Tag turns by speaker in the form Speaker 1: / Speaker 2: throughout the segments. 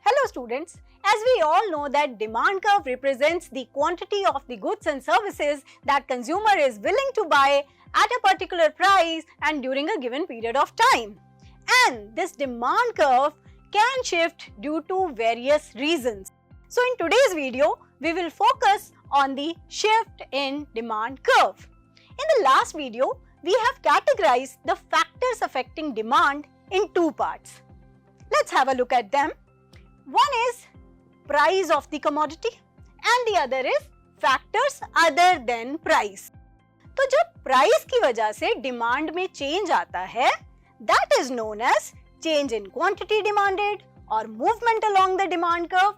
Speaker 1: Hello students, as we all know that demand curve represents the quantity of the goods and services that consumer is willing to buy at a particular price and during a given period of time. And this demand curve can shift due to various reasons. So in today's video, we will focus on the shift in demand curve. In the last video, we have categorized the factors affecting demand in two parts. Let's have a look at them. One is price of the commodity and the other is factors other than price. तो जब price की वजह से demand में change आता है, that is known as change in quantity demanded or movement along the demand curve,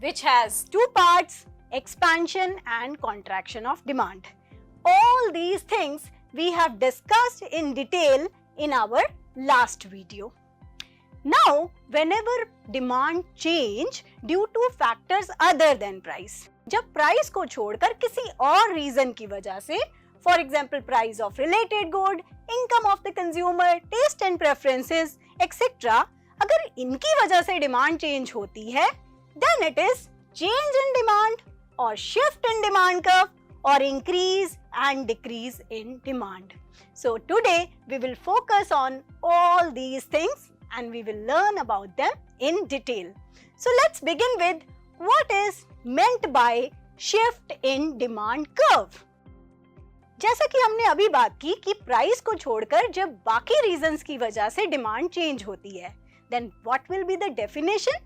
Speaker 1: which has two parts, expansion and contraction of demand. All these things we have discussed in detail in our last video. Now, whenever demand change due to factors other than price, जब price को छोड़कर किसी और reason की वजह से, for example price of related good, income of the consumer, taste and preferences, etc., अगर इनकी वजह से डिमांड चेंज होती है, then it is change in demand or shift in demand curve or increase and decrease in demand. So today we will focus on all these things and we will learn about them in detail. So let's begin with what is meant by shift in demand curve. जैसा कि हमने अभी बात की कि price को छोड़कर जब बाकी रीजंस की वजह से डिमांड चेंज होती है, then what will be the definition?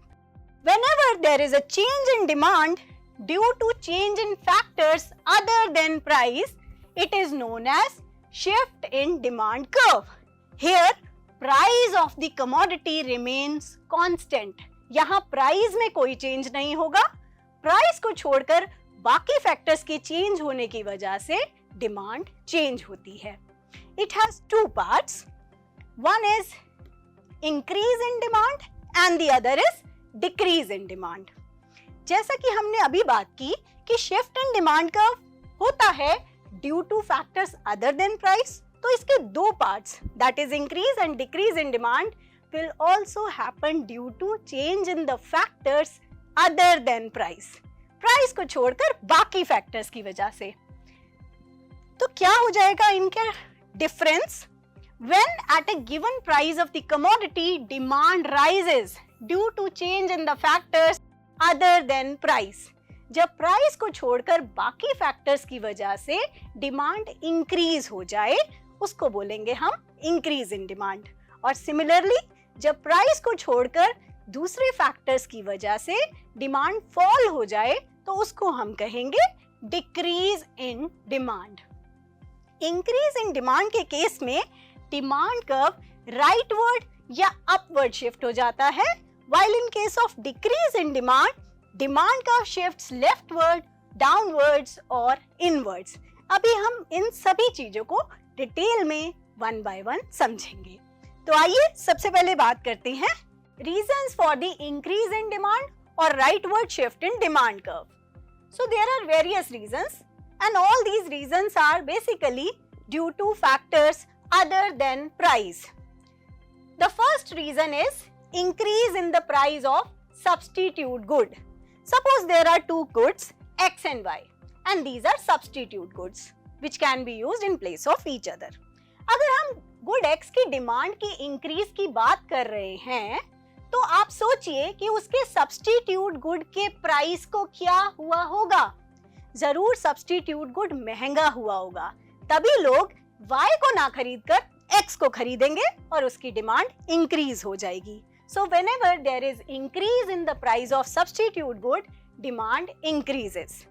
Speaker 1: Whenever there is a change in demand due to change in factors other than price, it is known as shift in demand curve. Here, price of the commodity remains constant. यहाँ price में कोई change नहीं होगा. Price को छोड़कर बाकी factors के change होने की वजह से डिमांड चेंज होती है. It has two parts. One is increase in demand and the other is decrease in demand. जैसा कि हमने अभी बात की कि shift in demand curve होता है due to factors other than price, तो इसके दो parts, that is increase and decrease in demand, will also happen due to change in the factors other than price. Price को छोड़कर बाकी factors की वजह से. तो क्या हो जाएगा इनका difference? When at a given price of the commodity demand rises due to change in the factors other than price. जब प्राइस को छोड़कर बाकी फैक्टर्स की वजह से डिमांड इंक्रीज हो जाए, उसको बोलेंगे हम इंक्रीज इन डिमांड. और सिमिलरली जब प्राइस को छोड़कर दूसरे फैक्टर्स की वजह से डिमांड फॉल हो जाए, तो उसको हम कहेंगे decrease in demand. Increase in demand के केस में डिमांड कर्व राइटवर्ड या अपवर्ड शिफ्ट हो जाता है, while in case of decrease in demand curve shifts leftward, downwards और inwards. अभी हम इन सभी चीजों को डिटेल में वन बाय वन समझेंगे. तो आइए सबसे पहले बात करते हैं reasons for the increase in demand or rightward shift in demand curve. So there are various reasons and all these reasons are basically due to factors other than price. The first reason is increase in the price of substitute good. Suppose there are two goods X and Y and these are substitute goods which can be used in place of each other. अगर हम good X की demand की increase की बात कर रहे हैं, तो आप सोचिए कि उसके सब्स्टिट्यूट गुड के प्राइस को क्या हुआ होगा. जरूर सब्स्टिट्यूट गुड महंगा हुआ होगा, तभी लोग Y को ना खरीदकर X को खरीदेंगे और उसकी डिमांड इंक्रीज हो जाएगी. So whenever there is increase in the price of substitute good, demand increases.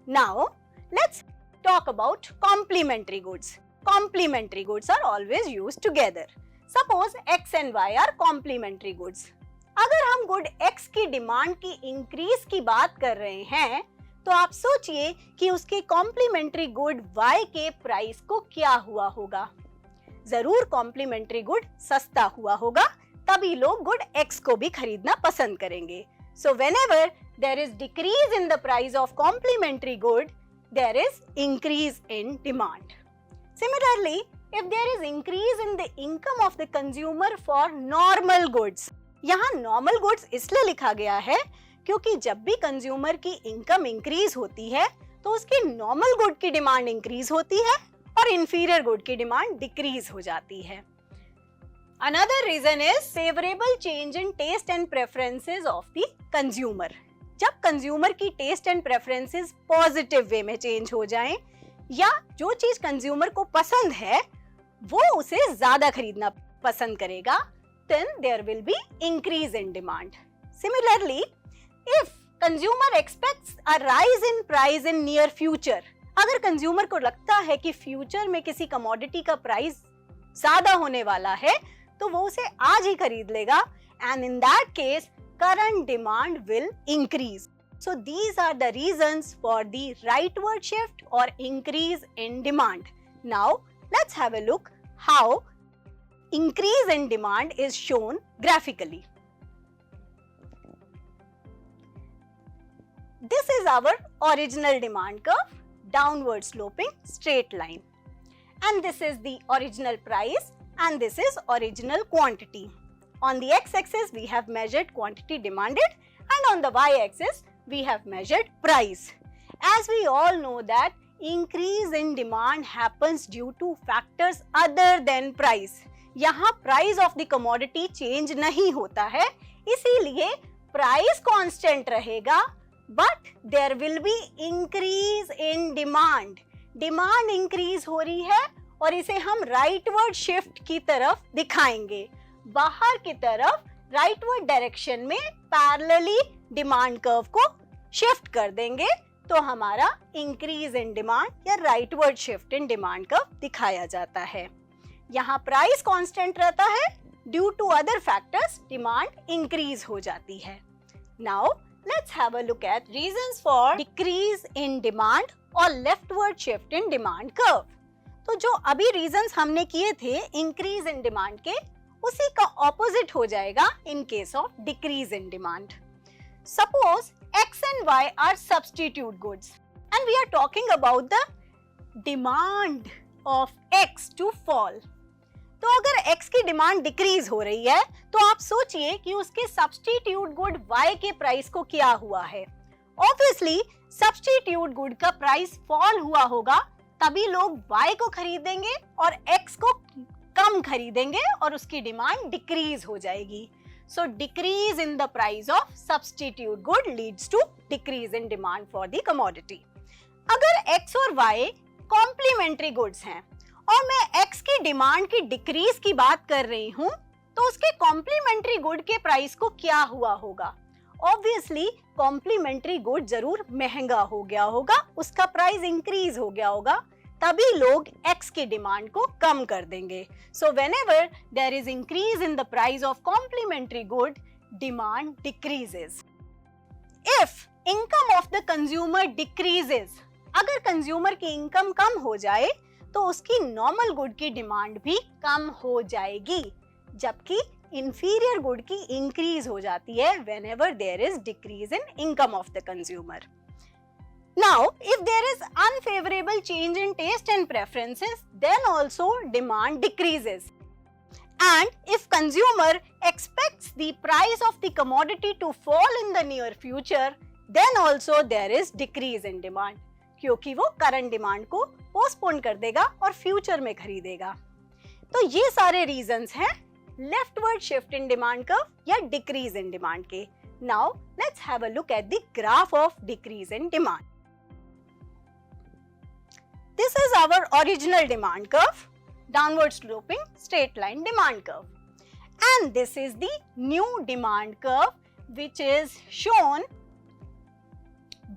Speaker 1: Now let's talk about complementary goods. Complementary goods are always used together. Suppose X and Y are complementary goods. अगर हम good X की demand की increase की बात कर रहे हैं, तो आप सोचिए कि उसके कॉम्प्लीमेंट्री गुड Y के प्राइस को क्या हुआ होगा. जरूर कॉम्प्लीमेंट्री गुड सस्ता हुआ होगा, तभी लोग गुड X को भी खरीदना पसंद करेंगे. So whenever there is decrease in the price of complementary good, there is increase in demand. Similarly, if there is increase in the income of the consumer for normal goods, यहाँ normal goods इसलिए लिखा गया है क्योंकि जब भी consumer की income increase होती है तो उसकी नॉर्मल गुड की डिमांड इंक्रीज होती है और इंफीरियर गुड की डिमांड डिक्रीज हो जाती है. Another reason is favorable change in taste and preferences of the consumer. जब कंज्यूमर की taste and preferences positive way में चेंज हो जाएं या जो चीज कंज्यूमर को पसंद है वो उसे ज्यादा खरीदना पसंद करेगा, then there will be increase in demand. Similarly, if consumer expects a rise in price in near future, अगर कंज्यूमर को लगता है कि फ्यूचर में किसी कमोडिटी का प्राइस ज्यादा होने वाला है तो वो उसे आज ही खरीद लेगा, and in that case current demand will increase. So these are the reasons for the rightward shift or increase in demand. Now let's have a look how increase in demand is shown graphically. This is our original demand curve, downward sloping straight line. And this is the original price and this is original quantity. On the x-axis we have measured quantity demanded and on the y-axis we have measured price. As we all know that increase in demand happens due to factors other than price. यहाँ price of the commodity change नहीं होता है, इसीलिए price constant रहेगा, but there will be increase in demand. Demand increase हो रही है और इसे हम rightward shift की तरफ दिखाएंगे. बाहर की तरफ rightward direction में parallelly demand curve को shift कर देंगे तो हमारा increase in demand या rightward shift in demand curve दिखाया जाता है. यहाँ प्राइस कांस्टेंट रहता है, due to other factors demand increase हो जाती है. Now let's have a look at reasons for decrease in demand और leftward shift in demand curve. तो जो अभी रीजंस हमने किए थे इंक्रीज इन डिमांड के, उसी का ऑपोजिट हो जाएगा in case of decrease in demand. Suppose x and y are substitute goods and we are talking about the demand of x to fall. तो अगर x की डिमांड डिक्रीज हो रही है तो आप सोचिए कि उसके सब्स्टिट्यूट गुड y के प्राइस को क्या हुआ है. ऑब्वियसली सब्स्टिट्यूट गुड का प्राइस फॉल हुआ होगा, तभी लोग y को खरीदेंगे और x को कम खरीदेंगे और उसकी डिमांड डिक्रीज हो जाएगी. So decrease in the price of substitute good leads to decrease in demand for the commodity. अगर x और y कॉम्प्लीमेंट्री गुड्स हैं और मैं x की डिमांड की डिक्रीज की बात कर रही हूँ तो उसके कॉम्प्लीमेंट्री गुड के प्राइस को क्या हुआ होगा. ऑब्वियसली कॉम्प्लीमेंट्री गुड जरूर महंगा हो गया होगा, उसका प्राइस इंक्रीज हो गया होगा, तभी लोग x की डिमांड को कम कर देंगे. So whenever there is increase in the price of complementary good, demand decreases. If income of the consumer decreases, अगर कंज्यूमर की इनकम कम हो जाए तो उसकी नॉर्मल गुड की डिमांड भी कम हो जाएगी, जबकि इंफीरियर गुड की इंक्रीज हो जाती है whenever there is decrease in income of the consumer. Now, if there is unfavorable change in taste and preferences, then also demand decreases. And if consumer expects the price of the commodity to fall in the near future, then also there is decrease in demand. क्योंकि वो current demand को postpone कर देगा और future में खरीदेगा. तो ये सारे रीजंस हैं leftward shift in demand curve या डिक्रीज इन डिमांड के. Now let's have a look at the graph of decrease in demand. This is our original demand curve, downward sloping straight line demand curve, and this is the new demand curve which is shown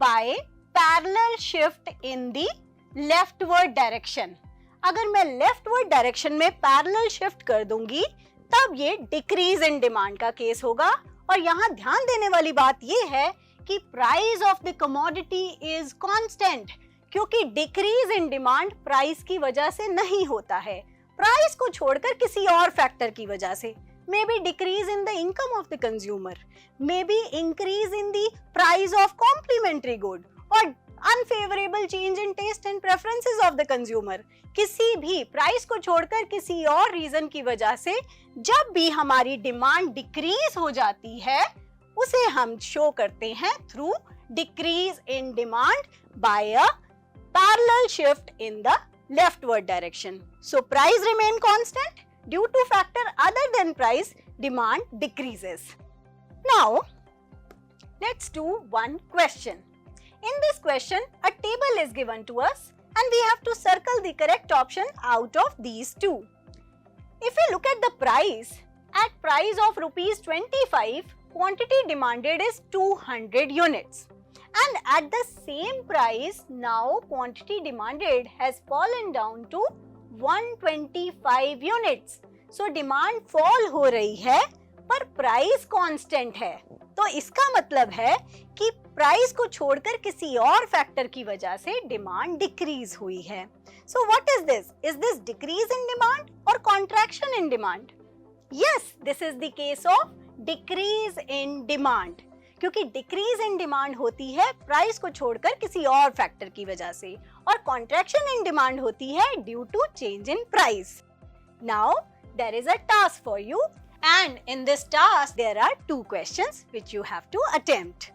Speaker 1: by parallel shift in the leftward direction. अगर मैं leftward direction में parallel shift कर दूंगी तब ये decrease in demand का case होगा. और यहाँ ध्यान देने वाली बात ये है कि price of the commodity is constant, क्योंकि डिक्रीज इन डिमांड प्राइस की वजह से नहीं होता है, प्राइस को छोड़कर किसी और फैक्टर की वजह से. May be decrease in the income of the consumer, may be increase in the price of complementary good, और unfavourable change in taste and preferences of the consumer. किसी भी प्राइस को छोड़कर किसी और रीजन की वजह से जब भी हमारी डिमांड डिक्रीज हो जाती है, उसे हम शो करते हैं through decrease in demand by a parallel shift in the leftward direction. So price remain constant. Due to factor other than price, demand decreases. Now, let's do one question. In this question, a table is given to us and we have to circle the correct option out of these two. If we look at the price, at price of rupees 25, quantity demanded is 200 units. And at the same price, now quantity demanded has fallen down to 125 units. So demand fall हो रही है पर price constant है। तो इसका मतलब है कि प्राइस को छोड़कर किसी और फैक्टर की वजह से डिमांड डिक्रीज हुई है। So what is this? Is this decrease in demand or contraction in demand? Yes, this is the case of decrease in demand. क्योंकि डिक्रीज इन डिमांड होती है प्राइस को छोड़कर किसी और फैक्टर की वजह से, और कॉन्ट्रैक्शन इन डिमांड होती है due to change in price. Now there is a task for you and in this task there are 2 questions which you have to attempt.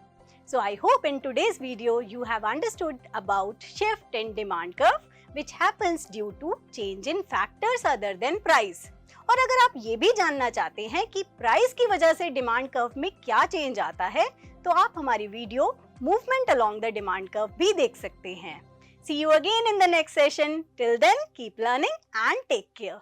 Speaker 1: So I hope in today's video you have understood about shift in demand curve which happens due to change in factors other than price. और अगर आप ये भी जानना चाहते हैं कि price की वजह से डिमांड कर्व में क्या चेंज आता है, तो आप हमारी video movement along the demand curve भी देख सकते हैं। See you again in the next session. Till then, keep learning and take care.